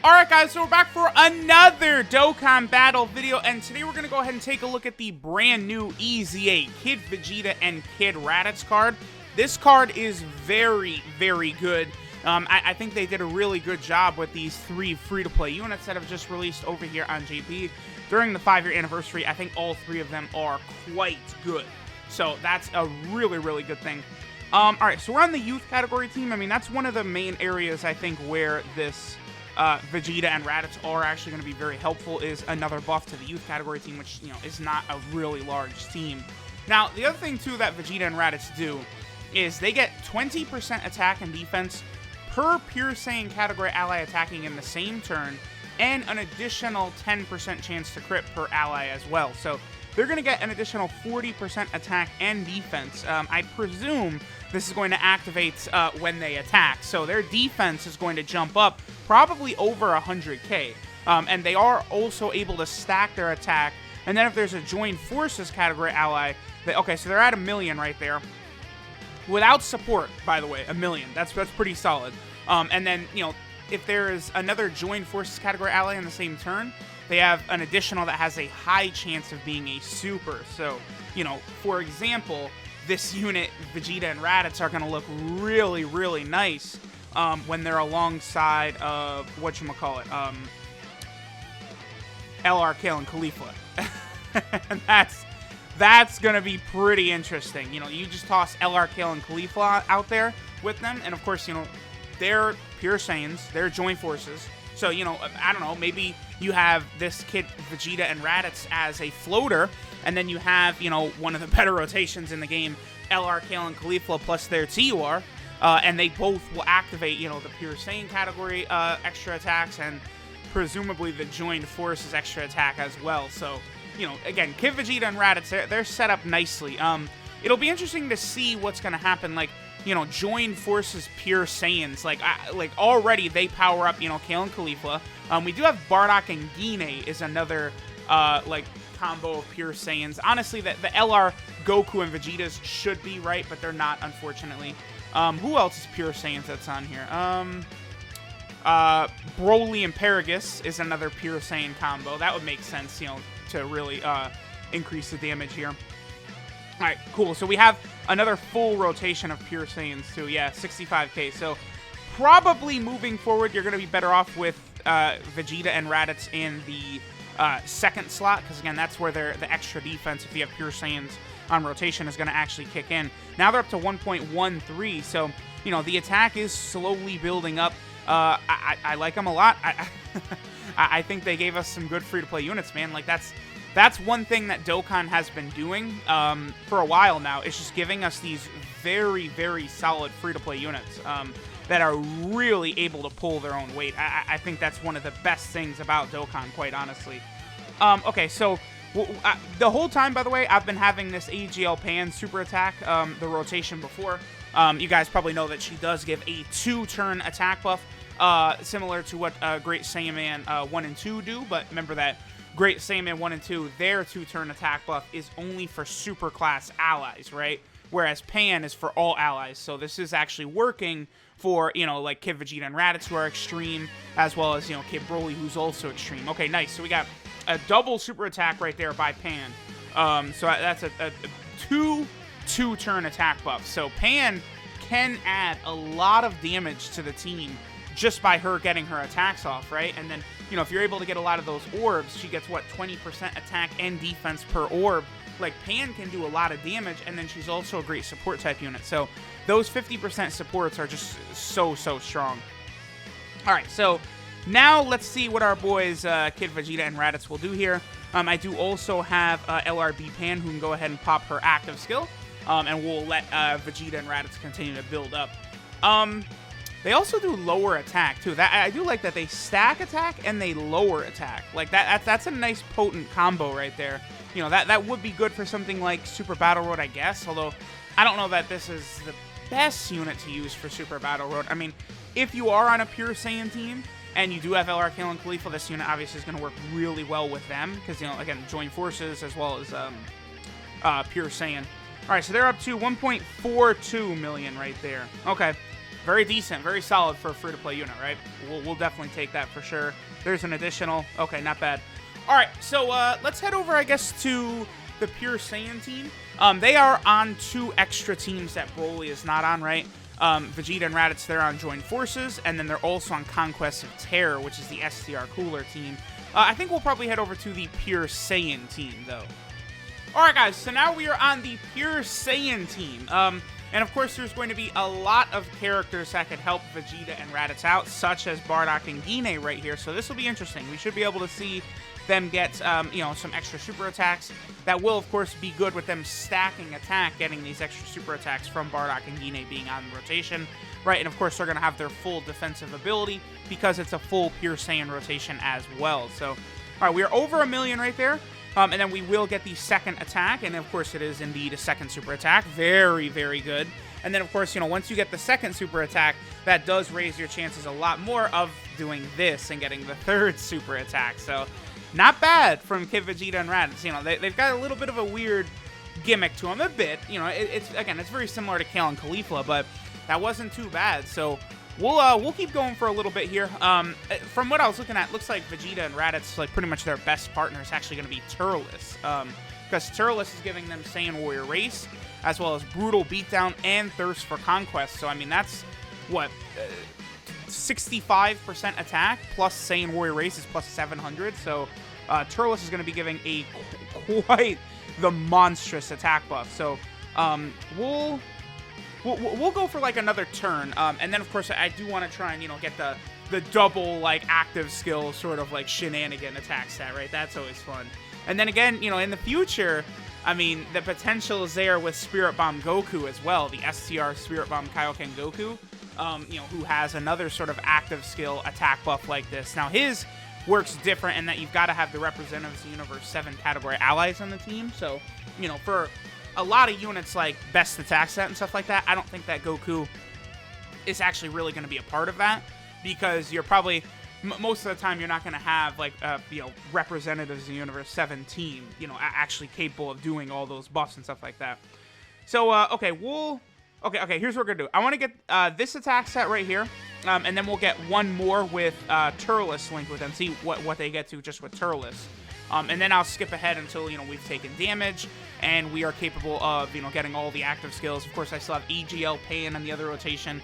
Alright guys, so we're back for another Dokkan battle video, and today we're going to go ahead and take a look at the brand new EZA Kid Vegeta and Kid Raditz card. This card is very, very good. I think they did a really good job with these three free-to-play units that have just released over here on JP. During the 5-year anniversary, I think all three of them are quite good. So that's a really, really good thing. Alright, so we're on the youth category team. I mean, that's one of the main areas, I think, where this Vegeta and Raditz are actually going to be very helpful, is another buff to the youth category team, which, you know, is not a really large team. Now, the other thing, too, that Vegeta and Raditz do is they get 20% attack and defense per Pure Saiyan category ally attacking in the same turn, and an additional 10% chance to crit per ally as well. So they're going to get an additional 40% attack and defense. I presume this is going to activate when they attack. So their defense is going to jump up probably over 100k. And they are also able to stack their attack. And then if there's a Join Forces category ally, okay, so they're at 1 million right there. Without support, by the way, 1 million. That's pretty solid. And then, you know, if there is another Join Forces category ally in the same turn, they have an additional that has a high chance of being a super. So, you know, for example, this unit, Vegeta and Raditz, are going to look really, really nice when they're alongside of, whatchamacallit, LR Kale and Caulifla. And that's going to be pretty interesting. You know, you just toss LR Kale and Caulifla out there with them, and of course, you know, they're Pure Saiyans, they're Joint Forces. So, you know, I don't know, maybe you have this Kid Vegeta and Raditz as a floater, and then you have, you know, one of the better rotations in the game, LR Kale and Caulifla plus their TUR, and they both will activate, you know, the Pure Saiyan category extra attacks, and presumably the Joined Forces extra attack as well. So, you know, again, Kid Vegeta and Raditz, they're set up nicely. It'll be interesting to see what's going to happen, like, you know, Join Forces Pure Saiyans. Like already they power up, you know, Kale and Caulifla. We do have Bardock and Gine is another, like, combo of Pure Saiyans. Honestly, the LR Goku and Vegetas should be right, but they're not, unfortunately. Who else is Pure Saiyans that's on here? Broly and Paragus is another Pure Saiyan combo. That would make sense, you know, to really increase the damage here. Alright, cool. So we have another full rotation of Pure Saiyans too. Yeah, 65k. So probably moving forward, you're going to be better off with Vegeta and Raditz in the second slot, because again, that's where the extra defense, if you have Pure Saiyans on rotation, is going to actually kick in. Now they're up to 1.13, so, you know, the attack is slowly building up. I like them a lot. I think they gave us some good free-to-play units, man. Like, that's one thing that Dokkan has been doing for a while now. It's just giving us these very, very solid free-to-play units that are really able to pull their own weight. I think that's one of the best things about Dokkan, quite honestly. Okay, so the whole time, by the way, I've been having this AGL Pan super attack, the rotation before. You guys probably know that she does give a 2-turn attack buff, similar to what Great Saiyaman 1 and 2 do, but remember that Great Saiyaman 1 and 2, their 2-turn attack buff is only for super class allies, right? Whereas Pan is for all allies. So this is actually working for, you know, like Kid Vegeta and Raditz, who are extreme, as well as, you know, Kid Broly, who's also extreme. Okay, nice. So we got a double super attack right there by Pan. So that's a 2-turn attack buff. So Pan can add a lot of damage to the team just by her getting her attacks off, right? And then, you know, if you're able to get a lot of those orbs, she gets, what, 20% attack and defense per orb. Like, Pan can do a lot of damage, and then she's also a great support type unit. So those 50% supports are just so strong. All right, so now let's see what our boys Kid Vegeta and Raditz will do here. I do also have LRB Pan, who can go ahead and pop her active skill, and we'll let Vegeta and Raditz continue to build up. They also do lower attack, too. I do like that they stack attack and they lower attack. Like, that's a nice potent combo right there. You know, that would be good for something like Super Battle Road, I guess. Although, I don't know that this is the best unit to use for Super Battle Road. I mean, if you are on a Pure Saiyan team, and you do have LR Kale and Caulifla, this unit obviously is going to work really well with them. Because, you know, again, Join Forces as well as Pure Saiyan. Alright, so they're up to 1.42 million right there. Okay. very decent, very solid for a free-to-play unit, right? We'll definitely take that for sure. There's an additional. Okay, not bad. All right, so let's head over, I guess, to the Pure Saiyan team. They are on 2 extra teams that Broly is not on, right? Vegeta and Raditz, they're on Join Forces, and then they're also on Conquest of Terror, which is the STR Cooler team. I think we'll probably head over to the Pure Saiyan team, though. Alright, guys, so now we are on the Pure Saiyan team. And of course, there's going to be a lot of characters that could help Vegeta and Raditz out, such as Bardock and Gine right here. So this will be interesting. We should be able to see them get, some extra super attacks. That will, of course, be good with them stacking attack, getting these extra super attacks from Bardock and Gine being on rotation, right? And of course, they're going to have their full defensive ability because it's a full Pure Saiyan rotation as well. So, all right, we are over 1 million right there. And then we will get the second attack, and of course it is indeed a second super attack. Very, very good. And then, of course, once you get the second super attack, that does raise your chances a lot more of doing this and getting the third super attack. So, not bad from Kid Vegeta and Raditz. They've got a little bit of a weird gimmick to them, a bit. It's very similar to Kale and Caulifla, but that wasn't too bad. So, we'll keep going for a little bit here. From what I was looking at, looks like Vegeta and Raditz, like pretty much their best partner is actually going to be Turles. Because Turles is giving them Saiyan Warrior Race, as well as Brutal Beatdown and Thirst for Conquest. So, I mean, that's, what, 65% attack, plus Saiyan Warrior Race is plus 700. So, Turles is going to be giving a quite the monstrous attack buff. So, We'll go for, like, another turn, and then, of course, I do want to try and, get the double, like, active skill sort of, like, shenanigan attack stat, right? That's always fun. And then, again, in the future, I mean, the potential is there with Spirit Bomb Goku as well, the STR Spirit Bomb Kaioken Goku, who has another sort of active skill attack buff like this. Now, his works different in that you've got to have the Representatives of the Universe 7 category allies on the team, so, for a lot of units like best attack set and stuff like that, I don't think that Goku is actually really going to be a part of that, because you're probably, most of the time, you're not going to have, like, Representatives of the Universe 7 team, actually capable of doing all those buffs and stuff like that. So, okay, here's what we're going to do. I want to get this attack set right here, and then we'll get one more with Turles linked with them, see what they get to just with Turles. And then I'll skip ahead until, we've taken damage, and we are capable of, getting all the active skills. Of course, I still have AGL Pan on the other rotation,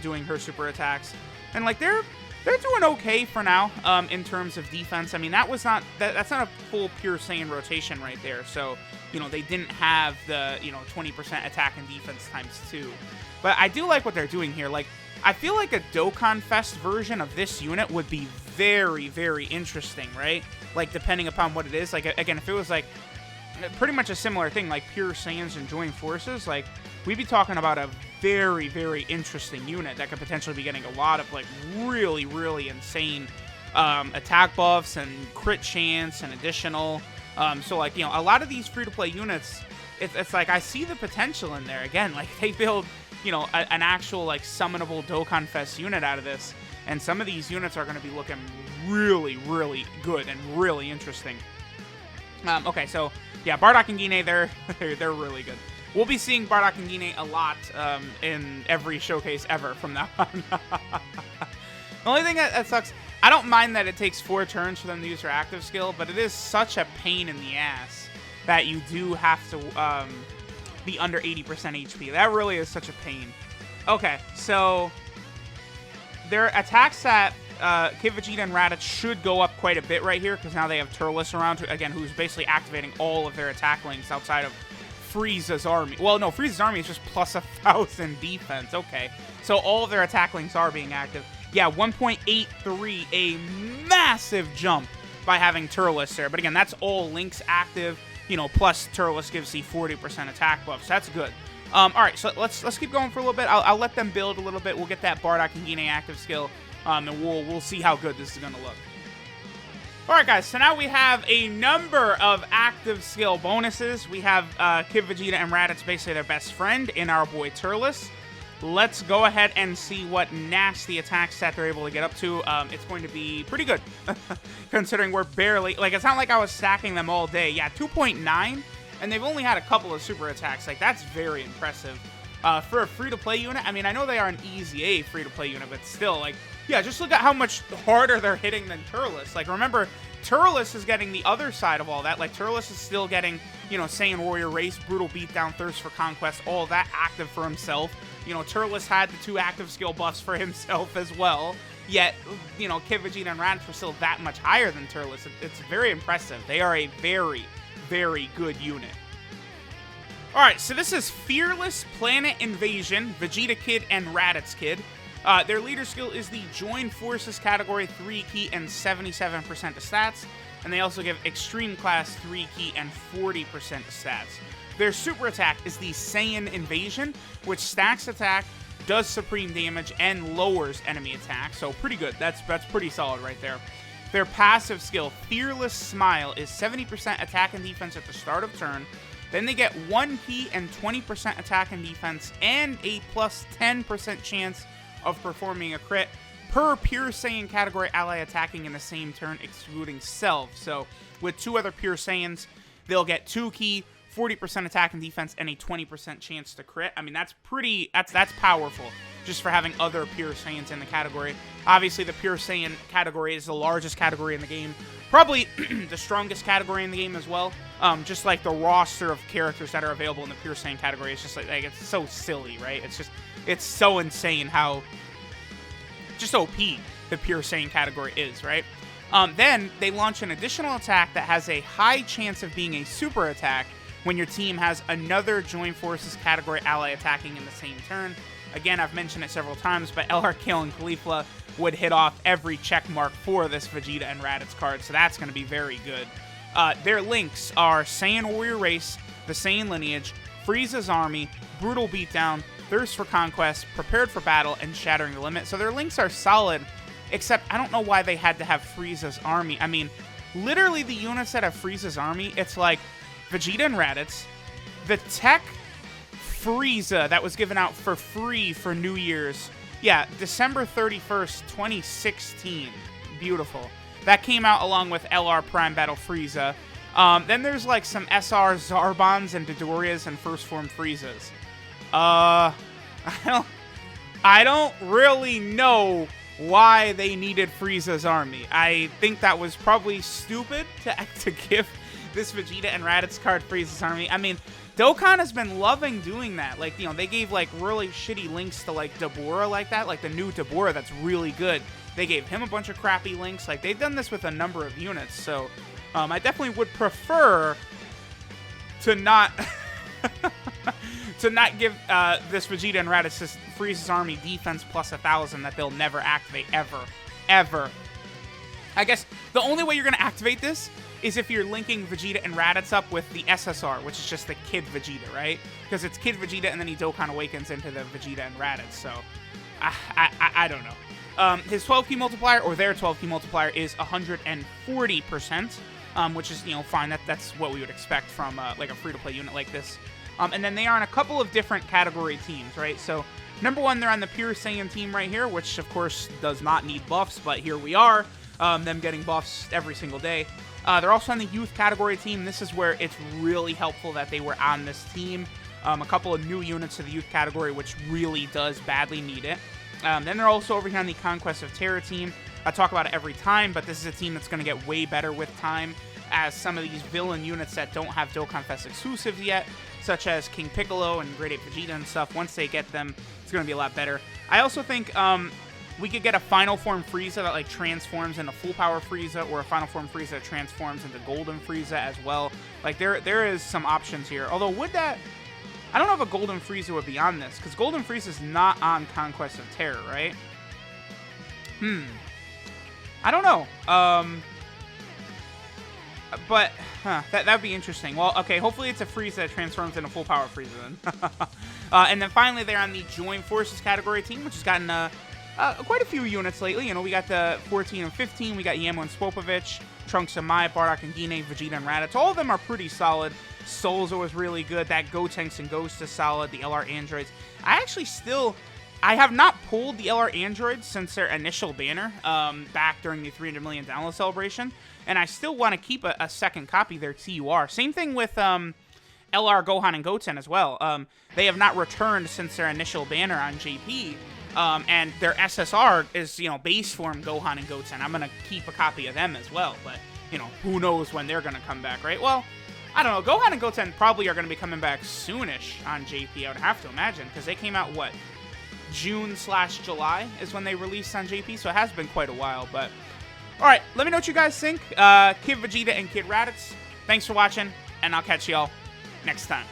doing her super attacks. And, like, they're doing okay for now, in terms of defense. I mean, that's not a full Pure Saiyan rotation right there. So, they didn't have the, 20% attack and defense ×2. But I do like what they're doing here. Like, I feel like a Dokkan Fest version of this unit would be very, very interesting, right? Like, depending upon what it is. Like, again, if it was, like, pretty much a similar thing, like Pure Saiyans and Join Forces, like, we'd be talking about a very, very interesting unit that could potentially be getting a lot of, like, really, really insane attack buffs and crit chance and additional. So, like, a lot of these free-to-play units, it's like, I see the potential in there. Again, like, they build, an actual, like, summonable Dokkan Fest unit out of this. And some of these units are going to be looking really, really good and really interesting. Okay, so, yeah, Bardock and Gine, they're really good. We'll be seeing Bardock and Gine a lot in every showcase ever from now on. The only thing that sucks, I don't mind that it takes 4 turns for them to use their active skill, but it is such a pain in the ass that you do have to be under 80% HP. That really is such a pain. Okay, so their attack stat, Kid Vegeta and Raditz should go up quite a bit right here, because now they have Turles around, again, who's basically activating all of their attack links outside of Frieza's army. Well, no, Frieza's army is just plus 1,000 defense. Okay, so all of their attack links are being active. Yeah, 1.83, a massive jump by having Turles there. But again, that's all links active, plus Turles gives the 40% attack buff, so that's good. All right, so let's keep going for a little bit. I'll let them build a little bit. We'll get that Bardock and Gine active skill, and we'll see how good this is going to look. All right, guys, so now we have a number of active skill bonuses. We have Kid Vegeta and Raditz, basically their best friend, in our boy Turles. Let's go ahead and see what nasty attack set they're able to get up to. It's going to be pretty good, considering we're barely, like, it's not like I was stacking them all day. Yeah, 2.9, and they've only had a couple of super attacks. Like, that's very impressive. For a free-to-play unit, I mean, I know they are an EZA free-to-play unit, but still, like, yeah, just look at how much harder they're hitting than Turles. Like, remember, Turles is getting the other side of all that. Like, Turles is still getting, you know, Saiyan Warrior Race, Brutal Beatdown, Thirst for Conquest, all that active for himself. You know, Turles had the 2 active skill buffs for himself as well. Yet, you know, Kid Vegeta and Raditz were still that much higher than Turles. It's very impressive. They are a very, very good unit. Alright, so this is Fearless Planet Invasion, Vegeta Kid and Raditz Kid. Their leader skill is the Join Forces category 3 key and 77% of stats. And they also give Extreme Class 3 key and 40% of stats. Their super attack is the Saiyan Invasion, which stacks attack, does supreme damage, and lowers enemy attack. So pretty good. That's pretty solid right there. Their passive skill, Fearless Smile, is 70% attack and defense at the start of turn. Then they get 1 key and 20% attack and defense, and a plus 10% chance of performing a crit per Pure Saiyan category ally attacking in the same turn, excluding Self. So with 2 other Pure Saiyans, they'll get 2 key, 40% attack and defense, and a 20% chance to crit. I mean, that's powerful, just for having other Pure Saiyans in the category. Obviously, the Pure Saiyan category is the largest category in the game. Probably the strongest category in the game as well. Just like the roster of characters that are available in the Pure Saiyan category. It's just like it's so silly, right? It's so insane how just OP the Pure Saiyan category is, right? Then they launch an additional attack that has a high chance of being a super attack when your team has another Join Forces category ally attacking in the same turn. Again, I've mentioned it several times, but LR Kale and Caulifla would hit off every check mark for this Vegeta and Raditz card, so that's going to be very good. Their links are Saiyan Warrior Race, the Saiyan Lineage, Frieza's Army, Brutal Beatdown, Thirst for Conquest, Prepared for Battle, and Shattering the Limit. So their links are solid, except I don't know why they had to have Frieza's Army. I mean, literally the units that have Frieza's Army, it's like Vegeta and Raditz, the Tech Frieza that was given out for free for New Year's. Yeah, December 31st, 2016. Beautiful. That came out along with LR Prime Battle Frieza. Then there's like some SR Zarbons and Dodorias and First Form Friezas. I don't really know why they needed Frieza's Army. I think that was probably stupid to give this Vegeta and Raditz card Frieza's Army. I mean, Dokkan has been loving doing that. Like, you know, they gave, like, really shitty links to, like, Dabura like that. Like, the new Dabura that's really good. They gave him a bunch of crappy links. Like, they've done this with a number of units. So, I definitely would prefer to not... to not give this Vegeta and Raditz Frieza's Army defense plus 1,000 that they'll never activate ever. Ever. I guess the only way you're going to activate this is if you're linking Vegeta and Raditz up with the SSR, which is just the Kid Vegeta, right? Because it's Kid Vegeta and then he Dokkan awakens into the Vegeta and Raditz, so I don't know. His 12-key multiplier, or their 12-key multiplier, is 140%, which is, you know, fine. That's what we would expect from like a free-to-play unit like this. And then they are on a couple of different category teams, right? So, number 1, they're on the Pure Saiyan team right here, which, of course, does not need buffs, but here we are, them getting buffs every single day. They're also on the youth category team. This is where it's really helpful that they were on this team. A couple of new units to the youth category, which really does badly need it. Then they're also over here on the Conquest of Terror team. I talk about it every time, but this is a team that's going to get way better with time, as some of these villain units that don't have Dokkan Fest exclusives yet, such as King Piccolo and Grade 8 Vegeta and stuff, once they get them, it's going to be a lot better. I also think we could get a Final Form Frieza that like transforms into Full Power Frieza, or a Final Form Frieza that transforms into Golden Frieza as well. Like, there is some options here. Although, would that... I don't know if a Golden Frieza would be on this, because Golden Frieza is not on Conquest of Terror, right? I don't know. But, that'd be interesting. Well, okay, hopefully it's a Frieza that transforms into Full Power Frieza then. And then finally, they're on the Join Forces category team, which has gotten quite a few units lately. You know, we got the 14 and 15, we got Yamo and Spopovich, Trunks and Mai, Bardock and Gine, Vegeta and Raditz. All of them are pretty solid. Solzo is really good. That Gotenks and Ghost is solid. The LR Androids. I have not pulled the LR Androids since their initial banner back during the 300 million download celebration. And I still want to keep a second copy of their TUR. Same thing with LR Gohan and Goten as well. They have not returned since their initial banner on JP. And their SSR is, base form Gohan and Goten. I'm going to keep a copy of them as well, but, who knows when they're going to come back, right? Well, I don't know. Gohan and Goten probably are going to be coming back soonish on JP, I would have to imagine, because they came out, what, June/July is when they released on JP, so it has been quite a while, but... Alright, let me know what you guys think. Kid Vegeta and Kid Raditz, thanks for watching, and I'll catch y'all next time.